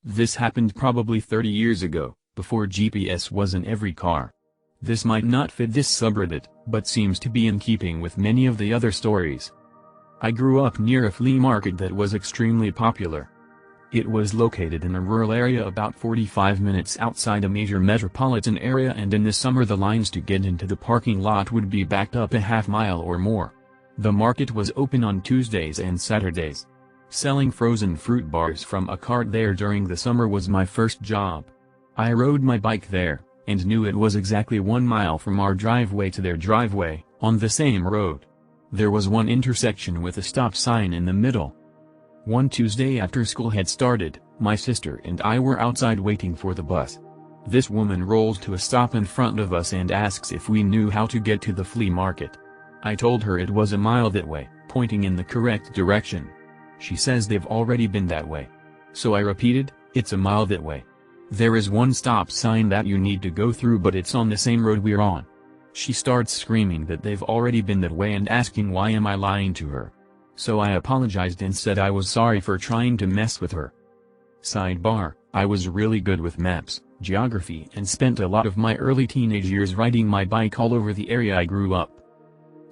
This happened probably 30 years ago, before GPS was in every car. This might not fit this subreddit, but seems to be in keeping with many of the other stories. I grew up near a flea market that was extremely popular. It was located in a rural area about 45 minutes outside a major metropolitan area, and in the summer the lines to get into the parking lot would be backed up a half-mile or more. The market was open on Tuesdays and Saturdays. Selling frozen fruit bars from a cart there during the summer was my first job. I rode my bike there, and knew it was exactly 1 mile from our driveway to their driveway, on the same road. There was one intersection with a stop sign in the middle. One Tuesday after school had started, my sister and I were outside waiting for the bus. This woman rolls to a stop in front of us and asks if we knew how to get to the flea market. I told her it was a mile that way, pointing in the correct direction. She says they've already been that way. So I repeated, it's a mile that way. There is one stop sign that you need to go through, but it's on the same road we're on. She starts screaming that they've already been that way and asking why am I lying to her. So I apologized and said I was sorry for trying to mess with her. Sidebar, I was really good with maps, geography, and spent a lot of my early teenage years riding my bike all over the area I grew up.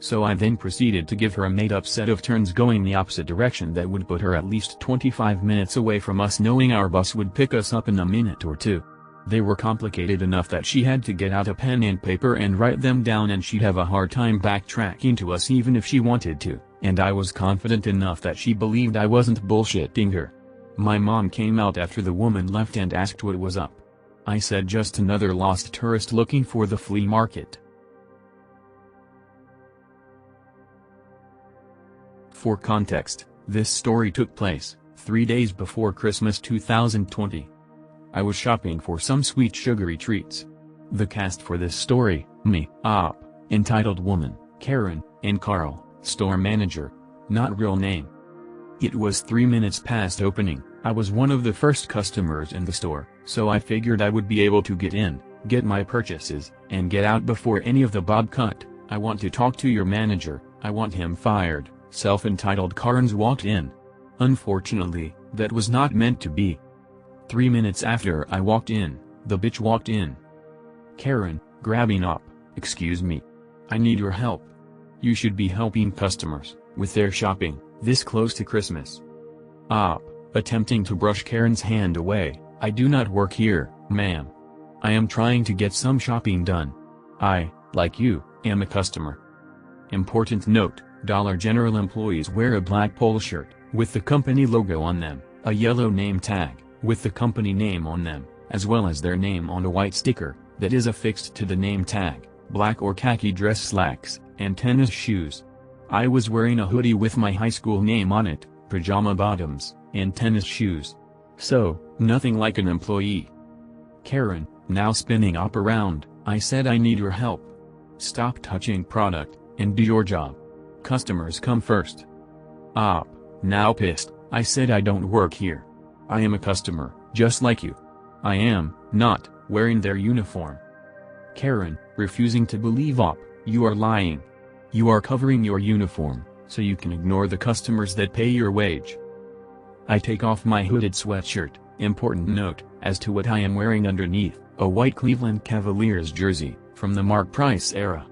So I then proceeded to give her a made-up set of turns going the opposite direction that would put her at least 25 minutes away from us, knowing our bus would pick us up in a minute or two. They were complicated enough that she had to get out a pen and paper and write them down, and she'd have a hard time backtracking to us even if she wanted to, and I was confident enough that she believed I wasn't bullshitting her. My mom came out after the woman left and asked what was up. I said just another lost tourist looking for the flea market. For context, this story took place 3 days before Christmas 2020. I was shopping for some sweet sugary treats. The cast for this story, me, entitled Woman, Karen, and Carl, store manager, not real name. It was 3 minutes past opening. I was one of the first customers in the store, so I figured I would be able to get in, get my purchases, and get out before any of the bob cut. I want to talk to your manager, I want him fired. Self-entitled Karens walked in. Unfortunately, that was not meant to be. 3 minutes after I walked in, the bitch walked in. Karen, grabbing up, excuse me. I need your help. You should be helping customers with their shopping, this close to Christmas. Attempting to brush Karen's hand away, I do not work here, ma'am. I am trying to get some shopping done. I, like you, am a customer. Important note. Dollar General employees wear a black polo shirt, with the company logo on them, a yellow name tag, with the company name on them, as well as their name on a white sticker, that is affixed to the name tag, black or khaki dress slacks, and tennis shoes. I was wearing a hoodie with my high school name on it, pajama bottoms, and tennis shoes. So, nothing like an employee. Karen, now spinning up around, I said I need your help. Stop touching product, and do your job. Customers come first. Now pissed, I said I don't work here. I am a customer, just like you. I am, not, wearing their uniform. Karen, refusing to believe you are lying. You are covering your uniform, so you can ignore the customers that pay your wage. I take off my hooded sweatshirt, important note, as to what I am wearing underneath, a white Cleveland Cavaliers jersey, from the Mark Price era.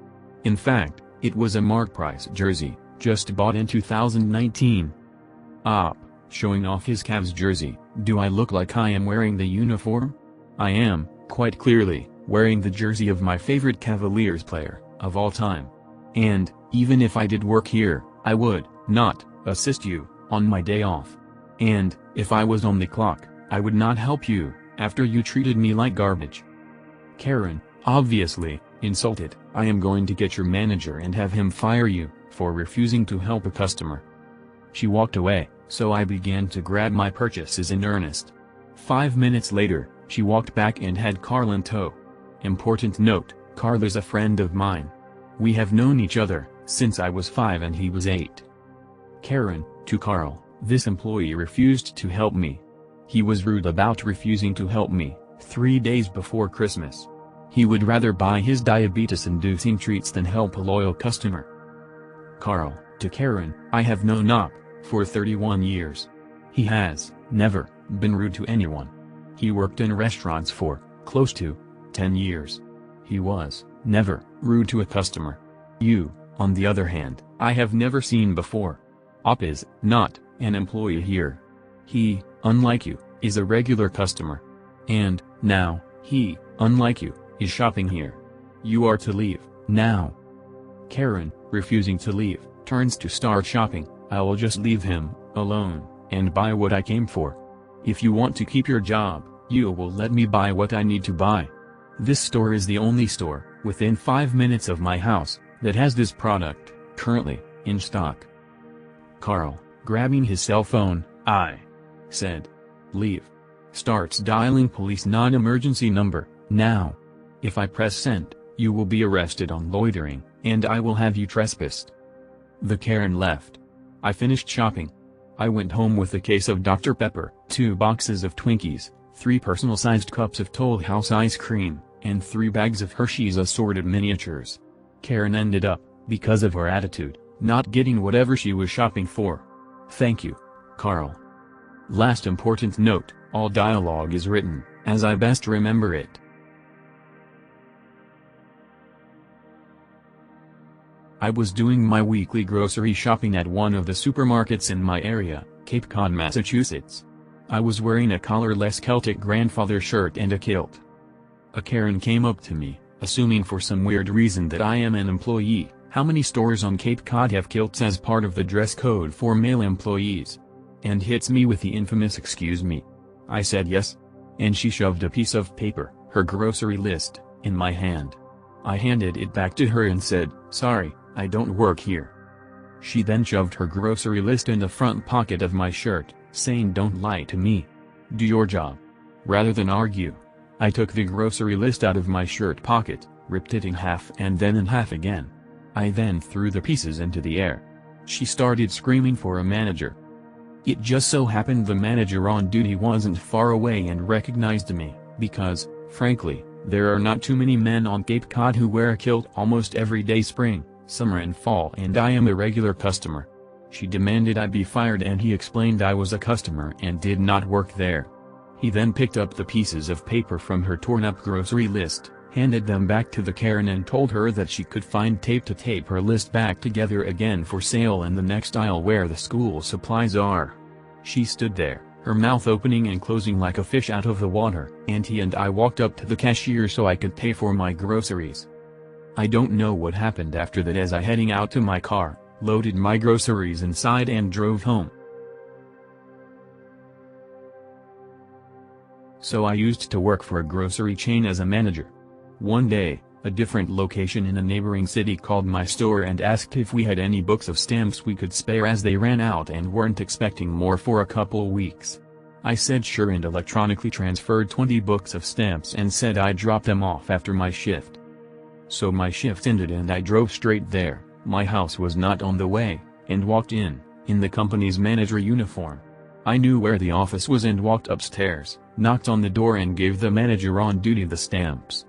In fact, it was a Mark Price jersey, just bought in 2019. Showing off his Cavs jersey, do I look like I am wearing the uniform? I am, quite clearly, wearing the jersey of my favorite Cavaliers player, of all time. And, even if I did work here, I would, not, assist you, on my day off. And, if I was on the clock, I would not help you, after you treated me like garbage. Karen, obviously, insulted, I am going to get your manager and have him fire you, for refusing to help a customer. She walked away, so I began to grab my purchases in earnest. 5 minutes later, she walked back and had Carl in tow. Important note, Carl is a friend of mine. We have known each other since I was 5 and he was 8. Karen, to Carl, this employee refused to help me. He was rude about refusing to help me, 3 days before Christmas. He would rather buy his diabetes-inducing treats than help a loyal customer. Carl, to Karen, I have known for 31 years. He has never been rude to anyone. He worked in restaurants for close to 10 years. He was never rude to a customer. You, on the other hand, I have never seen before. Op is not an employee here. He, unlike you, is a regular customer. And, now, he, unlike you, is shopping here. You are to leave, now. Karen, refusing to leave, turns to start shopping. I will just leave him alone and buy what I came for. If you want to keep your job, you will let me buy what I need to buy. This store is the only store, within 5 minutes of my house, that has this product, currently, in stock. Carl, grabbing his cell phone, I said. Leave. Starts dialing police non-emergency number, now. If I press send, you will be arrested on loitering, and I will have you trespassed. The Karen left. I finished shopping. I went home with a case of Dr. Pepper, 2 boxes of Twinkies, 3 personal-sized cups of Toll House ice cream, and 3 bags of Hershey's assorted miniatures. Karen ended up, because of her attitude, not getting whatever she was shopping for. Thank you, Carl. Last important note, all dialogue is written, as I best remember it. I was doing my weekly grocery shopping at one of the supermarkets in my area, Cape Cod, Massachusetts. I was wearing a collarless Celtic grandfather shirt and a kilt. A Karen came up to me, assuming for some weird reason that I am an employee. How many stores on Cape Cod have kilts as part of the dress code for male employees? And hits me with the infamous "excuse me." I said yes. And she shoved a piece of paper, her grocery list, in my hand. I handed it back to her and said, "Sorry, I don't work here." She then shoved her grocery list in the front pocket of my shirt, saying, "Don't lie to me. Do your job." Rather than argue, I took the grocery list out of my shirt pocket, ripped it in half and then in half again. I then threw the pieces into the air. She started screaming for a manager. It just so happened the manager on duty wasn't far away and recognized me, because, frankly, there are not too many men on Cape Cod who wear a kilt almost every day spring, summer and fall, and I am a regular customer. She demanded I be fired and he explained I was a customer and did not work there. He then picked up the pieces of paper from her torn-up grocery list, handed them back to the Karen and told her that she could find tape to tape her list back together again for sale in the next aisle where the school supplies are. She stood there, her mouth opening and closing like a fish out of the water, and he and I walked up to the cashier so I could pay for my groceries. I don't know what happened after that as I heading out to my car, loaded my groceries inside and drove home. So I used to work for a grocery chain as a manager. One day, a different location in a neighboring city called my store and asked if we had any books of stamps we could spare as they ran out and weren't expecting more for a couple weeks. I said sure and electronically transferred 20 books of stamps and said I'd drop them off after my shift. So my shift ended and I drove straight there. My house was not on the way, and walked in the company's manager uniform. I knew where the office was and walked upstairs, knocked on the door and gave the manager on duty the stamps.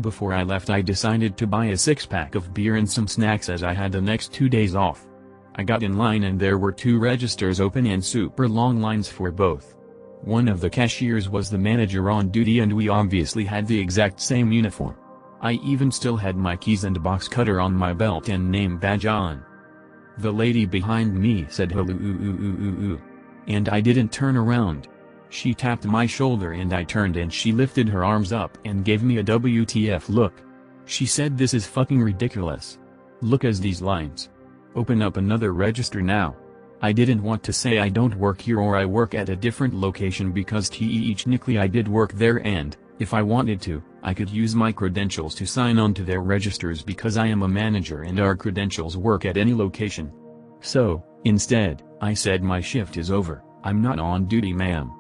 Before I left I decided to buy a 6-pack of beer and some snacks as I had the next 2 days off. I got in line and there were 2 registers open and super long lines for both. One of the cashiers was the manager on duty and we obviously had the exact same uniform. I even still had my keys and box cutter on my belt and name badge on. The lady behind me said hello, and I didn't turn around. She tapped my shoulder and I turned and she lifted her arms up and gave me a WTF look. She said this is fucking ridiculous. Look at these lines. Open up another register now. I didn't want to say I don't work here or I work at a different location because technically I did work there and, if I wanted to, I could use my credentials to sign on to their registers because I am a manager and our credentials work at any location. So, instead, I said my shift is over, I'm not on duty ma'am.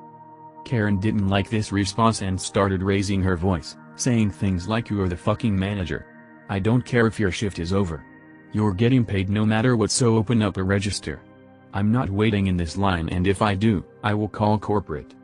Karen didn't like this response and started raising her voice, saying things like you are the fucking manager. I don't care if your shift is over. You're getting paid no matter what, so open up a register. I'm not waiting in this line and if I do, I will call corporate.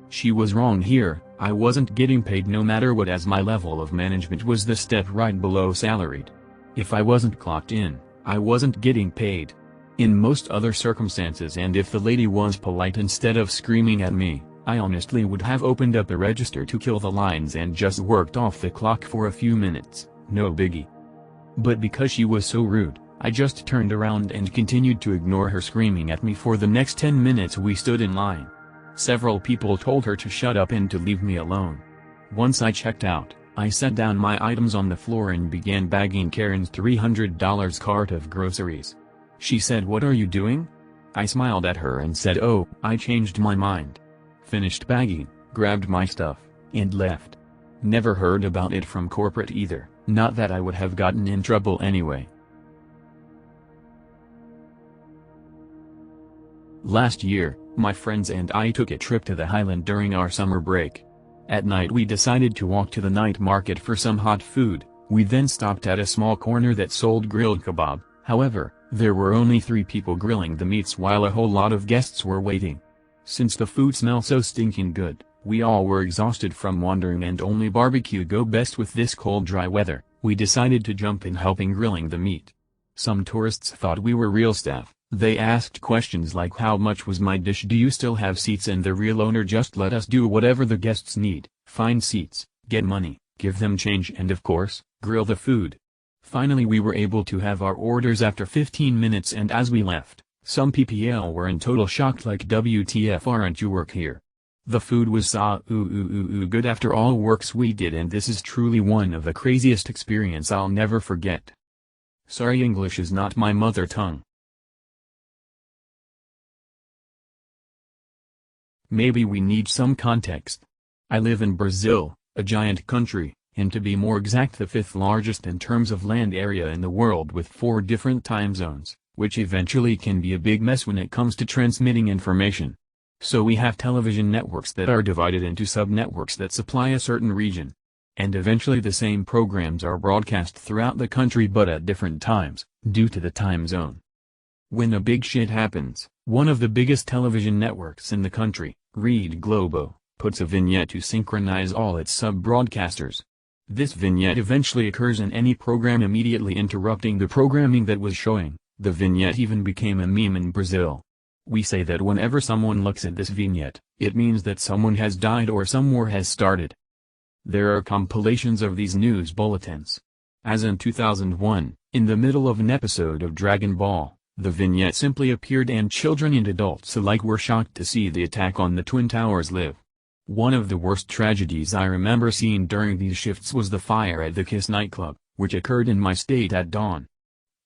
She was wrong here, I wasn't getting paid no matter what as my level of management was the step right below salaried. If I wasn't clocked in, I wasn't getting paid. In most other circumstances and if the lady was polite instead of screaming at me, I honestly would have opened up a register to kill the lines and just worked off the clock for a few minutes, no biggie. But because she was so rude, I just turned around and continued to ignore her screaming at me for the next 10 minutes we stood in line. Several people told her to shut up and to leave me alone. Once I checked out, I set down my items on the floor and began bagging Karen's $300 cart of groceries. She said, "What are you doing?" I smiled at her and said, "Oh, I changed my mind." Finished bagging, grabbed my stuff, and left. Never heard about it from corporate either, not that I would have gotten in trouble anyway. Last year, my friends and I took a trip to the Highland during our summer break. At night we decided to walk to the night market for some hot food. We then stopped at a small corner that sold grilled kebab. However, there were only 3 people grilling the meats while a whole lot of guests were waiting. Since the food smelled so stinking good, we all were exhausted from wandering and only barbecue go best with this cold dry weather, we decided to jump in helping grilling the meat. Some tourists thought we were real staff. They asked questions like how much was my dish, do you still have seats, and the real owner just let us do whatever the guests need, find seats, get money, give them change, and of course, grill the food. Finally we were able to have our orders after 15 minutes, and as we left, some PPL were in total shock like WTF aren't you work here? The food was so good after all works we did, and this is truly one of the craziest experience I'll never forget. Sorry, English is not my mother tongue. Maybe we need some context. I live in Brazil, a giant country, and to be more exact the 5th largest in terms of land area in the world with 4 different time zones, which eventually can be a big mess when it comes to transmitting information. So we have television networks that are divided into sub-networks that supply a certain region. And eventually the same programs are broadcast throughout the country but at different times, due to the time zone. When a big shit happens, one of the biggest television networks in the country, Rede Globo, puts a vignette to synchronize all its sub-broadcasters. This vignette eventually occurs in any program, immediately interrupting the programming that was showing. The vignette even became a meme in Brazil. We say that whenever someone looks at this vignette, it means that someone has died or some war has started. There are compilations of these news bulletins. As in 2001, in the middle of an episode of Dragon Ball, the vignette simply appeared and children and adults alike were shocked to see the attack on the Twin Towers live. One of the worst tragedies I remember seeing during these shifts was the fire at the Kiss nightclub, which occurred in my state at dawn.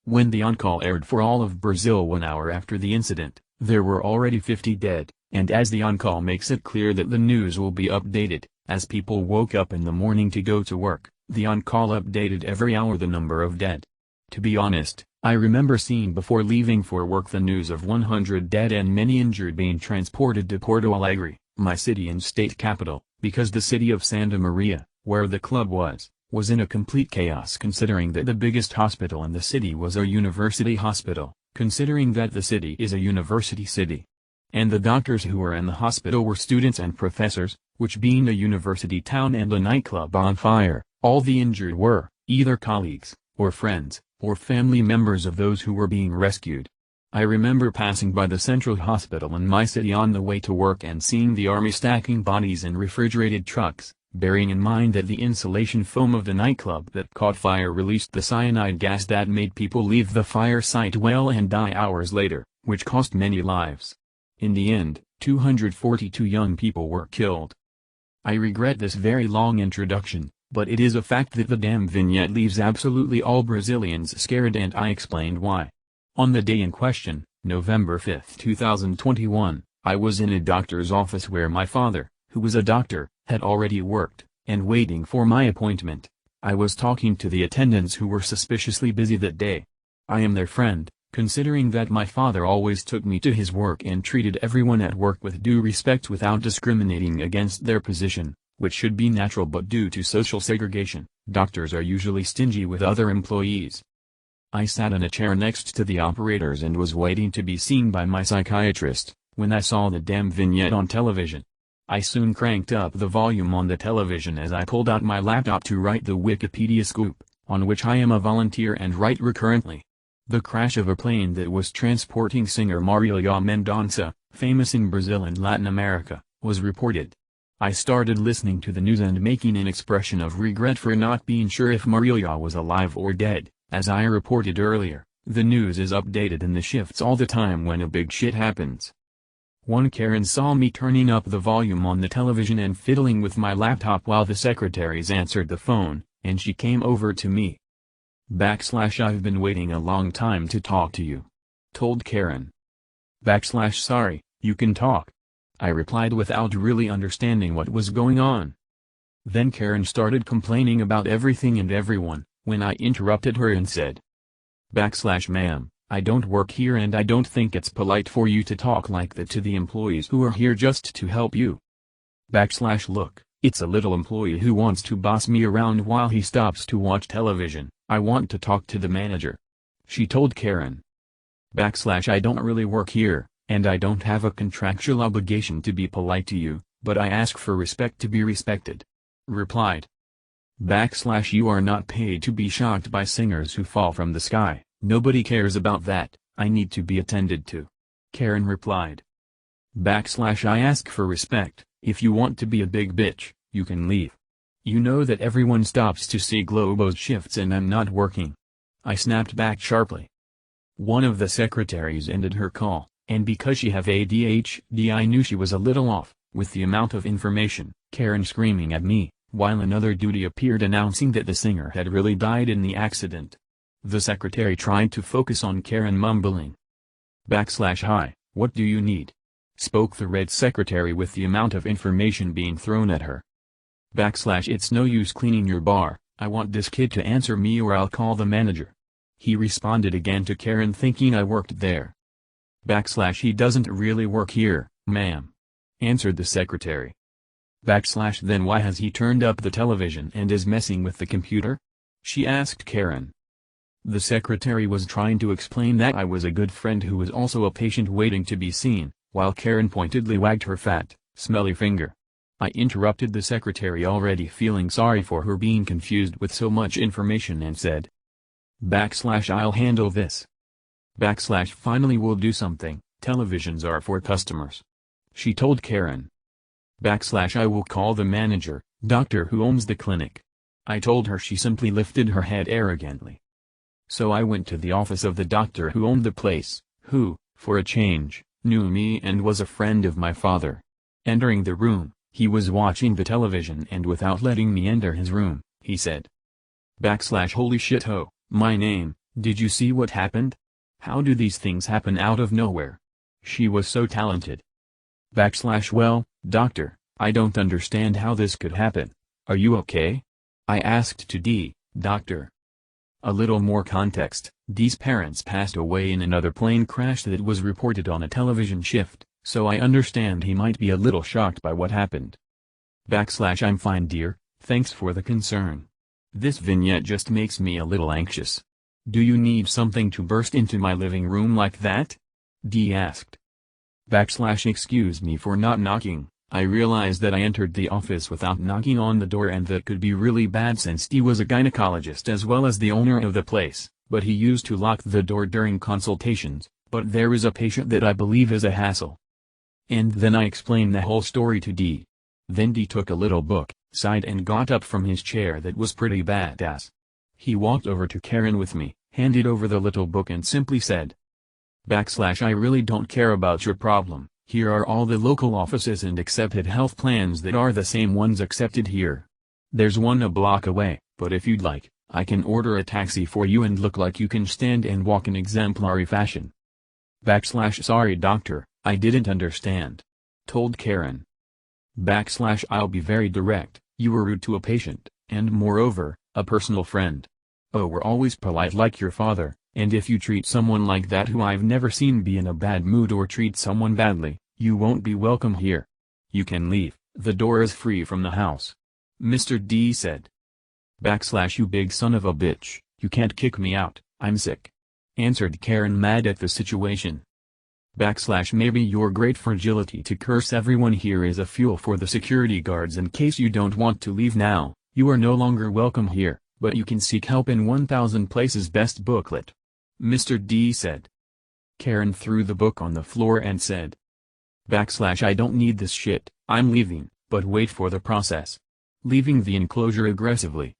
When the on-call aired for all of Brazil 1 hour after the incident, there were already 50 dead, and as the on-call makes it clear that the news will be updated, as people woke up in the morning to go to work, the on-call updated every hour the number of dead. To be honest, I remember seeing before leaving for work the news of 100 dead and many injured being transported to Porto Alegre, my city and state capital, because the city of Santa Maria, where the club was in a complete chaos, considering that the biggest hospital in the city was a university hospital, considering that the city is a university city. And the doctors who were in the hospital were students and professors, which being a university town and a nightclub on fire, all the injured were either colleagues, or friends, or family members of those who were being rescued. I remember passing by the central hospital in my city on the way to work and seeing the army stacking bodies in refrigerated trucks, bearing in mind that the insulation foam of the nightclub that caught fire released the cyanide gas that made people leave the fire site well and die hours later, which cost many lives. In the end, 242 young people were killed. I regret this very long introduction, but it is a fact that the damn vignette leaves absolutely all Brazilians scared, and I explained why. On the day in question, November 5, 2021, I was in a doctor's office where my father, who was a doctor, had already worked, and waiting for my appointment. I was talking to the attendants who were suspiciously busy that day. I am their friend, considering that my father always took me to his work and treated everyone at work with due respect without discriminating against their position, which should be natural, but due to social segregation, doctors are usually stingy with other employees. I sat in a chair next to the operators and was waiting to be seen by my psychiatrist, when I saw the damn vignette on television. I soon cranked up the volume on the television as I pulled out my laptop to write the Wikipedia scoop, on which I am a volunteer and write recurrently. The crash of a plane that was transporting singer Marília Mendonça, famous in Brazil and Latin America, was reported. I started listening to the news and making an expression of regret for not being sure if Maria was alive or dead. As I reported earlier, the news is updated in the shifts all the time when a big shit happens. One Karen saw me turning up the volume on the television and fiddling with my laptop while the secretaries answered the phone, and she came over to me. I've been waiting a long time to talk to you. Told Karen. Sorry, you can talk. I replied without really understanding what was going on. Then Karen started complaining about everything and everyone, when I interrupted her and said, Ma'am, I don't work here and I don't think it's polite for you to talk like that to the employees who are here just to help you. Look, it's a little employee who wants to boss me around while he stops to watch television. I want to talk to the manager. She told Karen. I don't really work here, and I don't have a contractual obligation to be polite to you, but I ask for respect to be respected. Replied. You are not paid to be shocked by singers who fall from the sky. Nobody cares about that. I need to be attended to. Karen replied. I ask for respect. If you want to be a big bitch, you can leave. You know that everyone stops to see Globo's shifts and I'm not working. I snapped back sharply. One of the secretaries ended her call, and because she have ADHD I knew she was a little off, with the amount of information, Karen screaming at me, while another duty appeared announcing that the singer had really died in the accident. The secretary tried to focus on Karen mumbling. Hi, what do you need? Spoke the red secretary with the amount of information being thrown at her. It's no use cleaning your bar, I want this kid to answer me or I'll call the manager. He responded again to Karen thinking I worked there. He doesn't really work here, ma'am. Answered the secretary. Then why has he turned up the television and is messing with the computer? She asked Karen. The secretary was trying to explain that I was a good friend who was also a patient waiting to be seen, while Karen pointedly wagged her fat, smelly finger. I interrupted the secretary already feeling sorry for her being confused with so much information and said. I'll handle this. Finally we'll do something, televisions are for customers. She told Karen. I will call the manager, doctor who owns the clinic. I told her. She simply lifted her head arrogantly. So I went to the office of the doctor who owned the place, who, for a change, knew me and was a friend of my father. Entering the room, he was watching the television and without letting me enter his room, he said. Holy shit ho, my name, did you see what happened? How do these things happen out of nowhere? She was so talented. Well, doctor, I don't understand how this could happen. Are you okay? I asked to doctor. A little more context, D's parents passed away in another plane crash that was reported on a television shift, so I understand he might be a little shocked by what happened. I'm fine dear, thanks for the concern. This vignette just makes me a little anxious. Do you need something to burst into my living room like that? D asked. Excuse me for not knocking, I realized that I entered the office without knocking on the door and that could be really bad since D was a gynecologist as well as the owner of the place, but he used to lock the door during consultations, but there is a patient that I believe is a hassle. And then I explained the whole story to D. Then D took a little book, sighed and got up from his chair that was pretty badass. He walked over to Karen with me, handed over the little book and simply said. I really don't care about your problem, here are all the local offices and accepted health plans that are the same ones accepted here. There's one a block away, but if you'd like, I can order a taxi for you and look like you can stand and walk in exemplary fashion. Sorry doctor, I didn't understand. Told Karen. I'll be very direct, you were rude to a patient, and moreover, a personal friend. Oh, we're always polite like your father. And if you treat someone like that who I've never seen be in a bad mood or treat someone badly, you won't be welcome here. You can leave, the door is free from the house. Mr. D said. You big son of a bitch, you can't kick me out, I'm sick. Answered Karen mad at the situation. Maybe your great fragility to curse everyone here is a fuel for the security guards in case you don't want to leave now, you are no longer welcome here, but you can seek help in 1000 Places Best booklet. Mr. D said. Karen threw the book on the floor and said. I don't need this shit, I'm leaving, but wait for the process. Leaving the enclosure aggressively.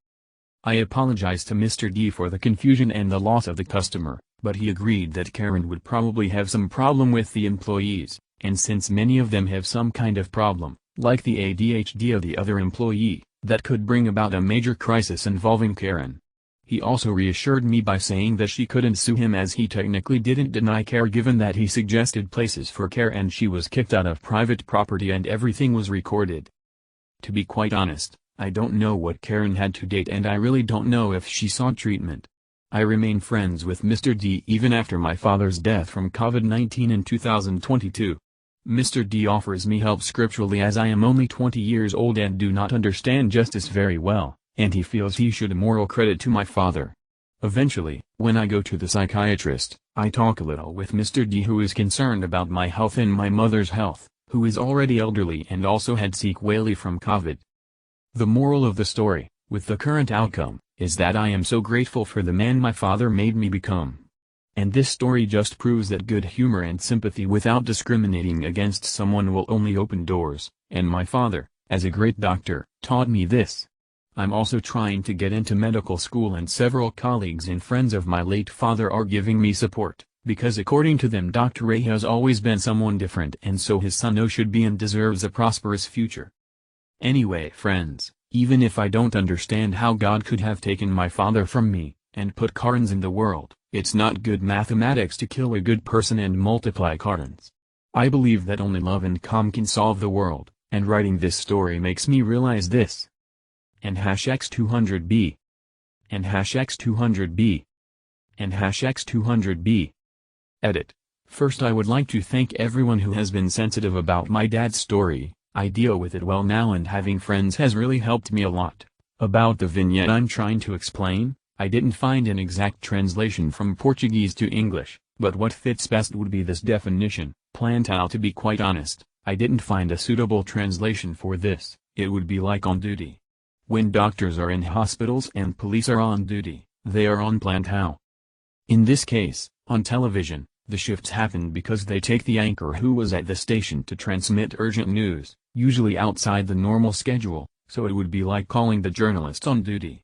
I apologized to Mr. D for the confusion and the loss of the customer, but he agreed that Karen would probably have some problem with the employees, and since many of them have some kind of problem, like the ADHD of the other employee, that could bring about a major crisis involving Karen. He also reassured me by saying that she couldn't sue him as he technically didn't deny care, given that he suggested places for care and she was kicked out of private property and everything was recorded. To be quite honest, I don't know what Karen had to date and I really don't know if she sought treatment. I remain friends with Mr. D even after my father's death from COVID-19 in 2022. Mr. D offers me help scripturally as I am only 20 years old and do not understand justice very well, and he feels he should moral credit to my father. Eventually, when I go to the psychiatrist, I talk a little with Mr. D, who is concerned about my health and my mother's health, who is already elderly and also had sequelae from COVID. The moral of the story, with the current outcome, is that I am so grateful for the man my father made me become. And this story just proves that good humor and sympathy without discriminating against someone will only open doors, and my father, as a great doctor, taught me this. I'm also trying to get into medical school and several colleagues and friends of my late father are giving me support, because according to them Dr. Ray has always been someone different and so his son should be and deserves a prosperous future. Anyway friends, even if I don't understand how God could have taken my father from me, and put Karens in the world, it's not good mathematics to kill a good person and multiply Karens. I believe that only love and calm can solve the world, and writing this story makes me realize this. And #X200B. And #X200B. And #X200B. Edit. First I would like to thank everyone who has been sensitive about my dad's story. I deal with it well now and having friends has really helped me a lot. About the vignette I'm trying to explain, I didn't find an exact translation from Portuguese to English, but what fits best would be this definition, plantão. To be quite honest, I didn't find a suitable translation for this. It would be like on duty. When doctors are in hospitals and police are on duty, they are on plantão. In this case, on television, the shifts happen because they take the anchor who was at the station to transmit urgent news, usually outside the normal schedule, so it would be like calling the journalist on duty.